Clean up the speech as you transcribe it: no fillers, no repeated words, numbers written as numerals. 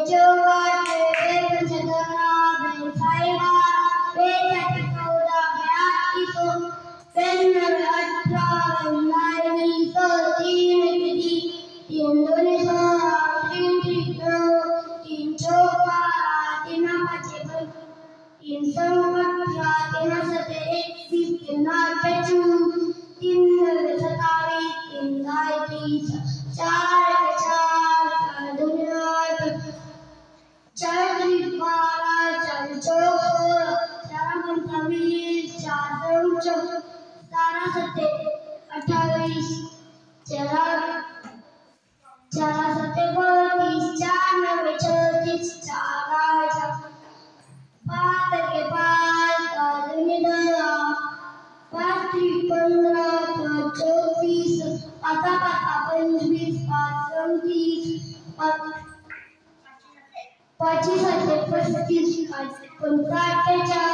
चौघात पंचदना साहेबा वेचाळीस 14 82 18 19 3 किती 3 2 6 3 3 3 चौका 3 5 3 6 18 3 7 21 3 8 24 3 9 27 3 10 30 4 4 2 8 4 3 12 4 4 25 4 5 17 28 4 4 7 32 4 9 36 4 5 के 5 2 10 5 3 15 5 24 5 5 25 5 30 5 5 7 35 5 45